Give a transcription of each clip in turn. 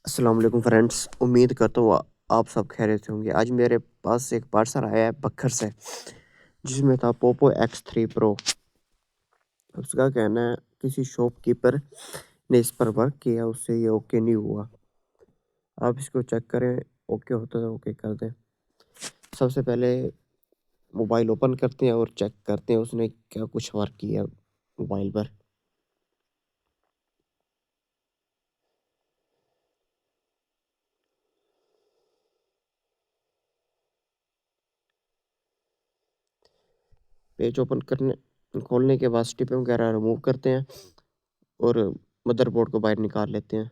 अस्सलाम वालेकुम फ्रेंड्स। उम्मीद करता हूँ आप सब खैरियत से होंगे। आज मेरे पास एक पार्सल आया है बखर से, जिसमें था पोको X3 प्रो। उसका कहना है किसी शॉपकीपर ने इस पर वर्क किया, उससे ये ओके नहीं हुआ। आप इसको चेक करें, ओके होता है तो ओके कर दें। सबसे पहले मोबाइल ओपन करते हैं और चेक करते हैं उसने क्या कुछ वर्क किया मोबाइल पर। पेज ओपन करने खोलने के बाद स्टिप वगैरह रिमूव करते हैं और मदरबोर्ड को बाहर निकाल लेते हैं।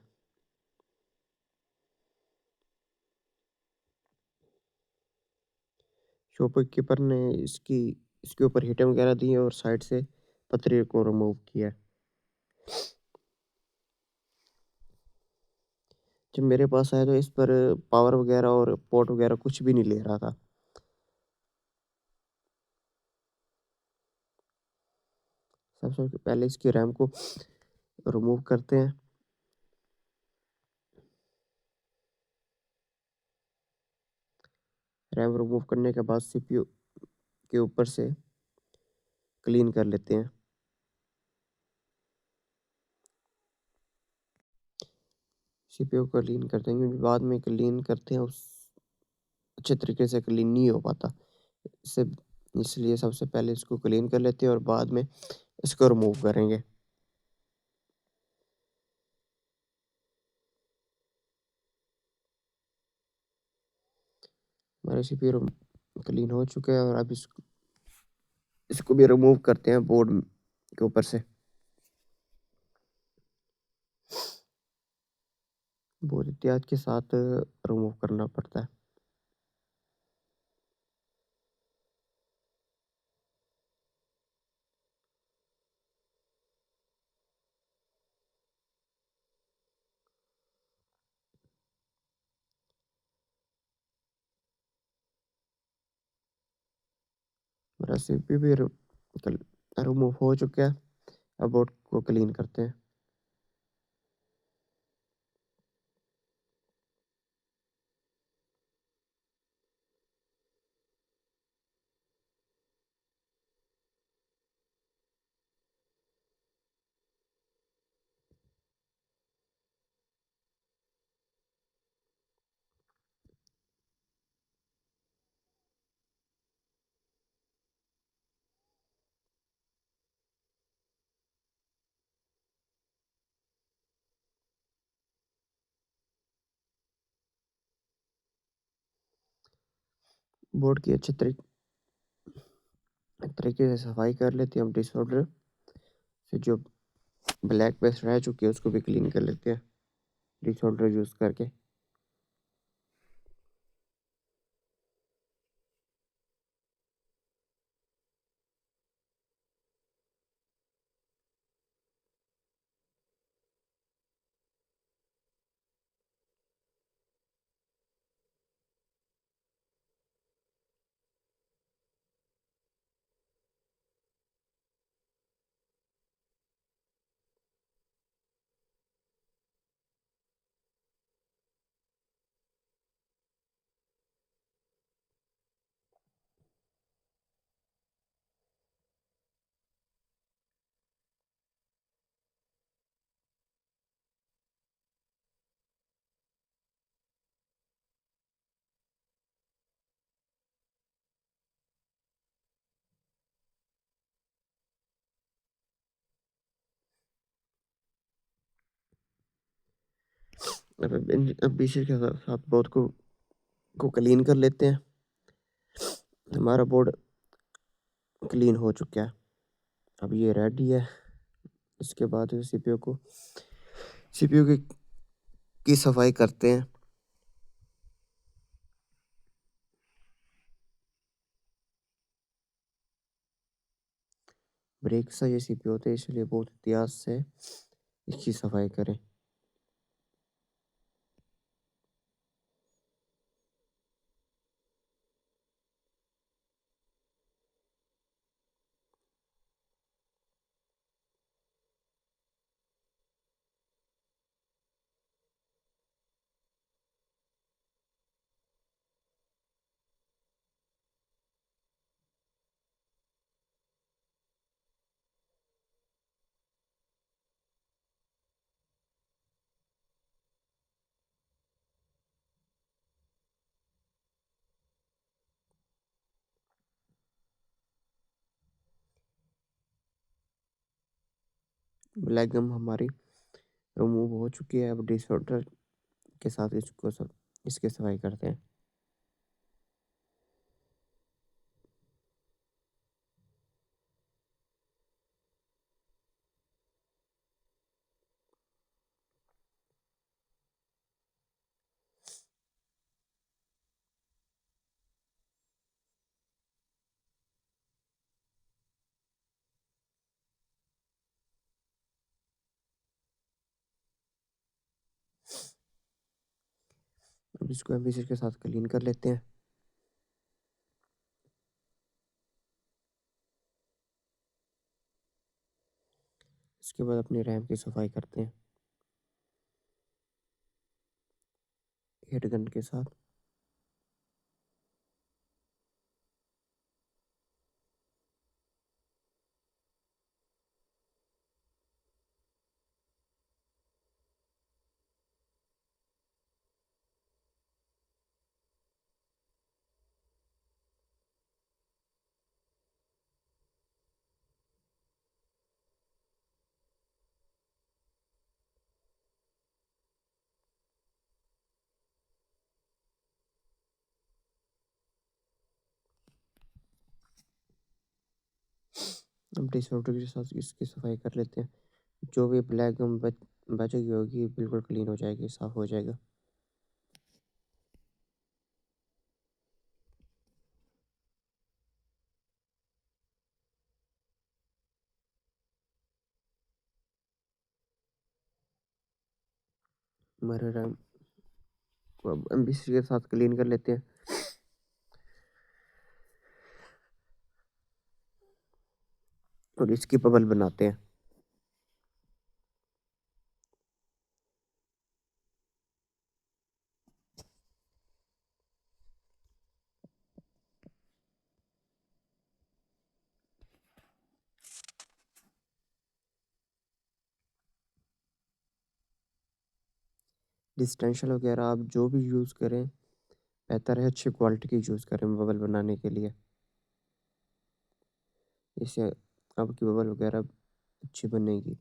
शॉपकीपर ने इसके ऊपर हीटर वगैरह दी है और साइड से पतरी को रिमूव किया है। जब मेरे पास आया तो इस पर पावर वगैरह और पोर्ट वगैरह कुछ भी नहीं ले रहा था। सबसे पहले इसकी रैम को रिमूव करते हैं। रैम रिमूव करने के बाद सीपीयू के ऊपर से क्लीन कर लेते हैं। सीपीयू को क्लीन करते हैं, क्योंकि बाद में क्लीन करते हैं उस अच्छे तरीके से क्लीन नहीं हो पाता। इससे इसलिए सबसे पहले इसको क्लीन कर लेते हैं और बाद में इसको रिमूव करेंगे। हमारा सीपीयू क्लीन हो चुका है और अब इसको भी रिमूव करते हैं बोर्ड के ऊपर से। बहुत एहतियात के साथ रिमूव करना पड़ता है। मेरा सीपीयू भी रिमूव हो चुका है। अब बोर्ड को क्लीन करते हैं। बोर्ड की अच्छे तरीके से सफाई कर लेते हैं। हम डिसऑर्डर से जो ब्लैक पेस्ट रह चुकी है उसको भी क्लीन कर लेते हैं डिसऑर्डर यूज़ करके। अब पीछे के साथ बोर्ड को क्लीन कर लेते हैं। हमारा बोर्ड क्लीन हो चुका है। अब ये रेडी है। इसके बाद सीपीयू की सफाई करते हैं। ब्रेक सा ये सीपीयू होते हैं, इसलिए बहुत एहतियात से इसकी सफाई करें। ब्लैक गम हमारी रिमूव हो चुकी है। अब डिसऑर्डर के साथ इसकी सफाई करते हैं। अब इसको एम्बिसर के साथ क्लीन कर लेते हैं। इसके बाद अपनी रैम की सफाई करते हैं हेड गन के साथ। अब डिसऑर्डर के साथ इसकी सफाई कर लेते हैं। जो भी ब्लैक गम बचेगी होगी बिल्कुल क्लीन हो जाएगी, साफ हो जाएगा। हमारे रैम को अब एम्बिसर के साथ क्लीन कर लेते हैं और इसकी बबल बनाते हैं। डिस्टेंशियल वगैरह आप जो भी यूज़ करें बेहतर है अच्छी क्वालिटी की यूज़ करें बबल बनाने के लिए। इससे आपकी बबल वगैरह अच्छी बनेगी।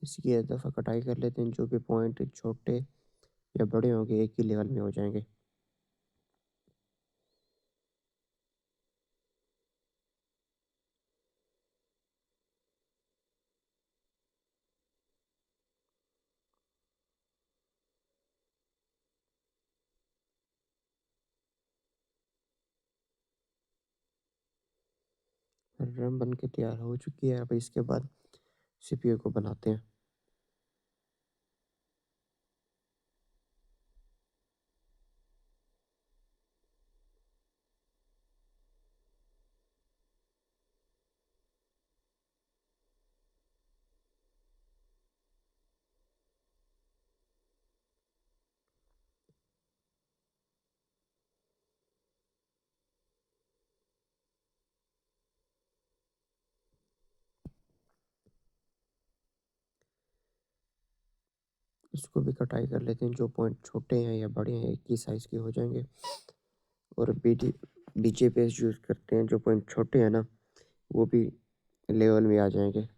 इसकी एक दफ़ा कटाई कर लेते हैं, जो भी पॉइंट छोटे या बड़े होंगे एक ही लेवल में हो जाएंगे। रैम बन के तैयार हो चुकी है। अब इसके बाद सीपीयू को बनाते हैं। इसको भी कटाई कर लेते हैं, जो पॉइंट छोटे हैं या बड़े हैं एक ही साइज़ के हो जाएंगे। और बीजे पेस्ट यूज़ करते हैं, जो पॉइंट छोटे हैं ना वो भी लेवल में आ जाएंगे।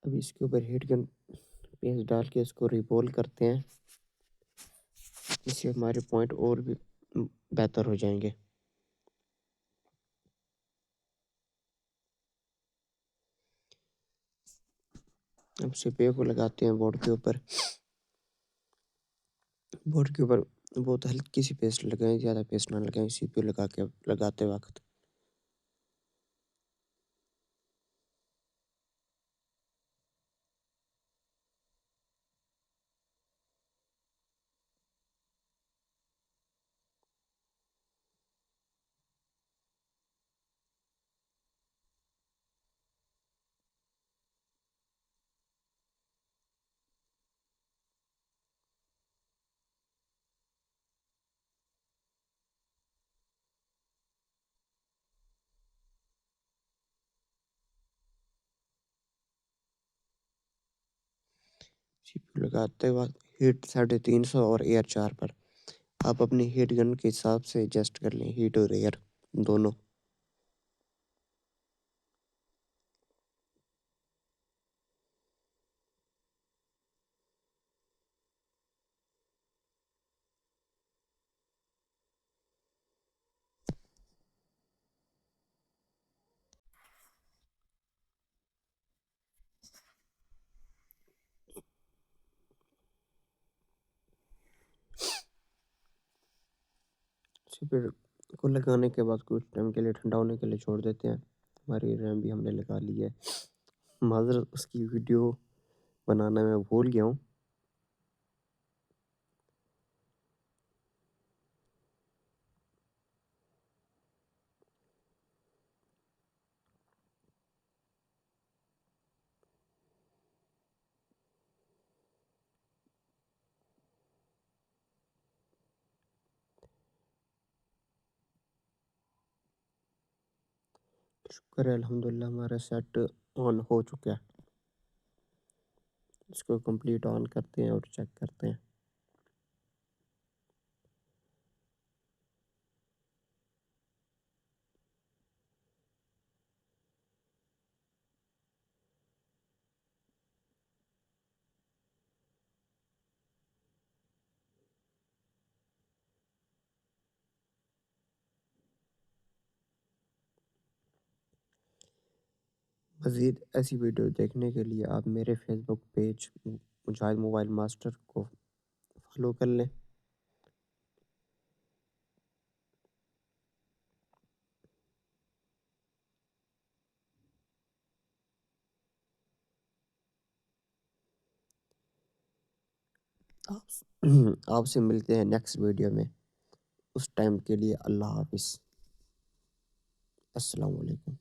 अभी इसके ऊपर हीट गन पेस्ट डाल के इसको रिबॉल करते हैं, जिससे हमारे पॉइंट और भी बेहतर हो जाएंगे। अब सीपीयू को लगाते हैं बोर्ड के ऊपर। बोर्ड के ऊपर बहुत हल्की सी पेस्ट लगाएं, ज़्यादा पेस्ट ना लगाएं सीपीयू लगाते वक्त। सीपीयू लगाते वक्त हीट 350 और एयर 4 पर। आप अपनी हीट गन के हिसाब से एडजस्ट कर लें, हीट और एयर दोनों। सीपीयू को लगाने के बाद कुछ टाइम के लिए ठंडा होने के लिए छोड़ देते हैं। हमारी रैम भी हमने लगा ली है। माजरत, उसकी वीडियो बनाना मैं भूल गया हूँ। शुक्र है अल्हम्दुलिल्लाह हमारा सेट ऑन हो चुका है। इसको कंप्लीट ऑन करते हैं और चेक करते हैं। मज़ीद ऐसी वीडियो देखने के लिए आप मेरे फेसबुक पेज मुजाहिद मोबाइल मास्टर को फॉलो कर लें। आप आपसे मिलते हैं नेक्स्ट वीडियो में। उस टाइम के लिए अल्लाह हाफिज़। अस्सलाम वालेकुम।